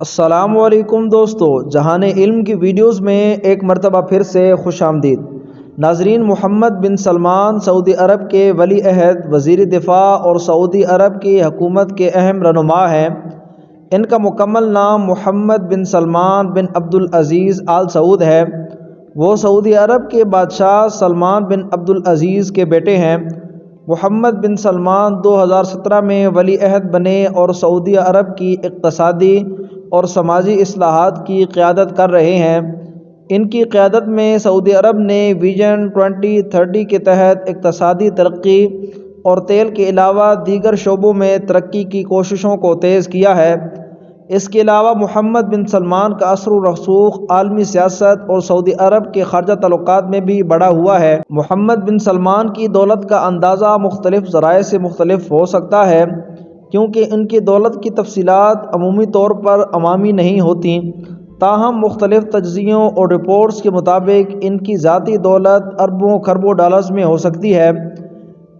السلام علیکم دوستو، جہان علم کی ویڈیوز میں ایک مرتبہ پھر سے خوش آمدید۔ ناظرین، محمد بن سلمان سعودی عرب کے ولی عہد، وزیر دفاع اور سعودی عرب کی حکومت کے اہم رہنما ہیں۔ ان کا مکمل نام محمد بن سلمان بن عبدالعزیز آل سعود ہے۔ وہ سعودی عرب کے بادشاہ سلمان بن عبدالعزیز کے بیٹے ہیں۔ محمد بن سلمان 2017 میں ولی عہد بنے اور سعودی عرب کی اقتصادی اور سماجی اصلاحات کی قیادت کر رہے ہیں۔ ان کی قیادت میں سعودی عرب نے ویژن 2030 کے تحت اقتصادی ترقی اور تیل کے علاوہ دیگر شعبوں میں ترقی کی کوششوں کو تیز کیا ہے۔ اس کے علاوہ محمد بن سلمان کا اثر و رسوخ عالمی سیاست اور سعودی عرب کے خارجہ تعلقات میں بھی بڑھا ہوا ہے۔ محمد بن سلمان کی دولت کا اندازہ مختلف ذرائع سے مختلف ہو سکتا ہے، کیونکہ ان کی دولت کی تفصیلات عمومی طور پر عوامی نہیں ہوتیں۔ تاہم مختلف تجزیوں اور رپورٹس کے مطابق ان کی ذاتی دولت اربوں خربوں ڈالرز میں ہو سکتی ہے۔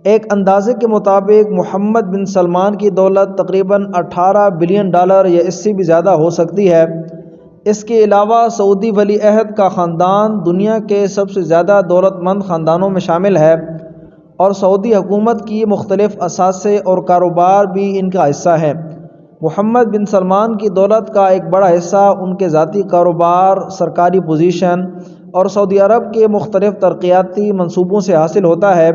ایک اندازے کے مطابق محمد بن سلمان کی دولت تقریباً 18 بلین ڈالر یا اس سے بھی زیادہ ہو سکتی ہے۔ اس کے علاوہ سعودی ولی عہد کا خاندان دنیا کے سب سے زیادہ دولت مند خاندانوں میں شامل ہے، اور سعودی حکومت کی مختلف اثاثے اور کاروبار بھی ان کا حصہ ہیں۔ محمد بن سلمان کی دولت کا ایک بڑا حصہ ان کے ذاتی کاروبار، سرکاری پوزیشن اور سعودی عرب کے مختلف ترقیاتی منصوبوں سے حاصل ہوتا ہے۔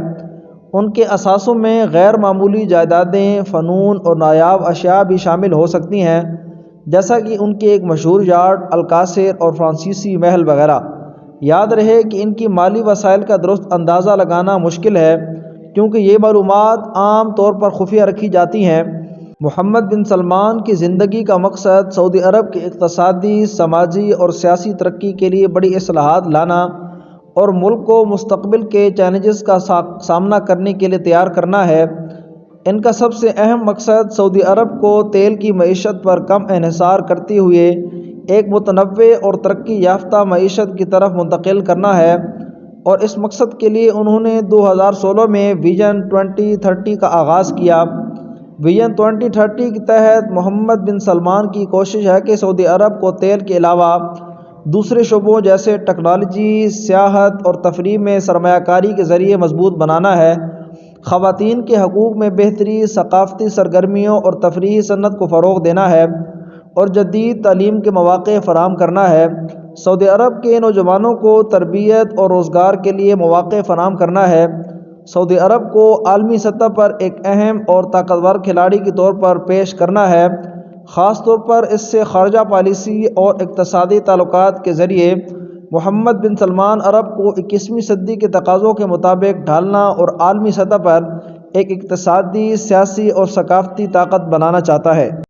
ان کے اثاثوں میں غیر معمولی جائیدادیں، فنون اور نایاب اشیاء بھی شامل ہو سکتی ہیں، جیسا کہ ان کے ایک مشہور یاٹ القاصر اور فرانسیسی محل وغیرہ۔ یاد رہے کہ ان کی مالی وسائل کا درست اندازہ لگانا مشکل ہے، کیونکہ یہ معلومات عام طور پر خفیہ رکھی جاتی ہیں۔ محمد بن سلمان کی زندگی کا مقصد سعودی عرب کی اقتصادی، سماجی اور سیاسی ترقی کے لیے بڑی اصلاحات لانا اور ملک کو مستقبل کے چیلنجز کا سامنا کرنے کے لیے تیار کرنا ہے۔ ان کا سب سے اہم مقصد سعودی عرب کو تیل کی معیشت پر کم انحصار کرتے ہوئے ایک متنوع اور ترقی یافتہ معیشت کی طرف منتقل کرنا ہے، اور اس مقصد کے لیے انہوں نے 2016 میں ویژن 2030 کا آغاز کیا۔ ویژن 2030 کے تحت محمد بن سلمان کی کوشش ہے کہ سعودی عرب کو تیل کے علاوہ دوسرے شعبوں جیسے ٹیکنالوجی، سیاحت اور تفریح میں سرمایہ کاری کے ذریعے مضبوط بنانا ہے، خواتین کے حقوق میں بہتری، ثقافتی سرگرمیوں اور تفریحی صنعت کو فروغ دینا ہے، اور جدید تعلیم کے مواقع فراہم کرنا ہے۔ سعودی عرب کے نوجوانوں کو تربیت اور روزگار کے لیے مواقع فراہم کرنا ہے۔ سعودی عرب کو عالمی سطح پر ایک اہم اور طاقتور کھلاڑی کے طور پر پیش کرنا ہے، خاص طور پر اس سے خارجہ پالیسی اور اقتصادی تعلقات کے ذریعے محمد بن سلمان عرب کو 21ویں صدی کے تقاضوں کے مطابق ڈھالنا اور عالمی سطح پر ایک اقتصادی، سیاسی اور ثقافتی طاقت بنانا چاہتا ہے۔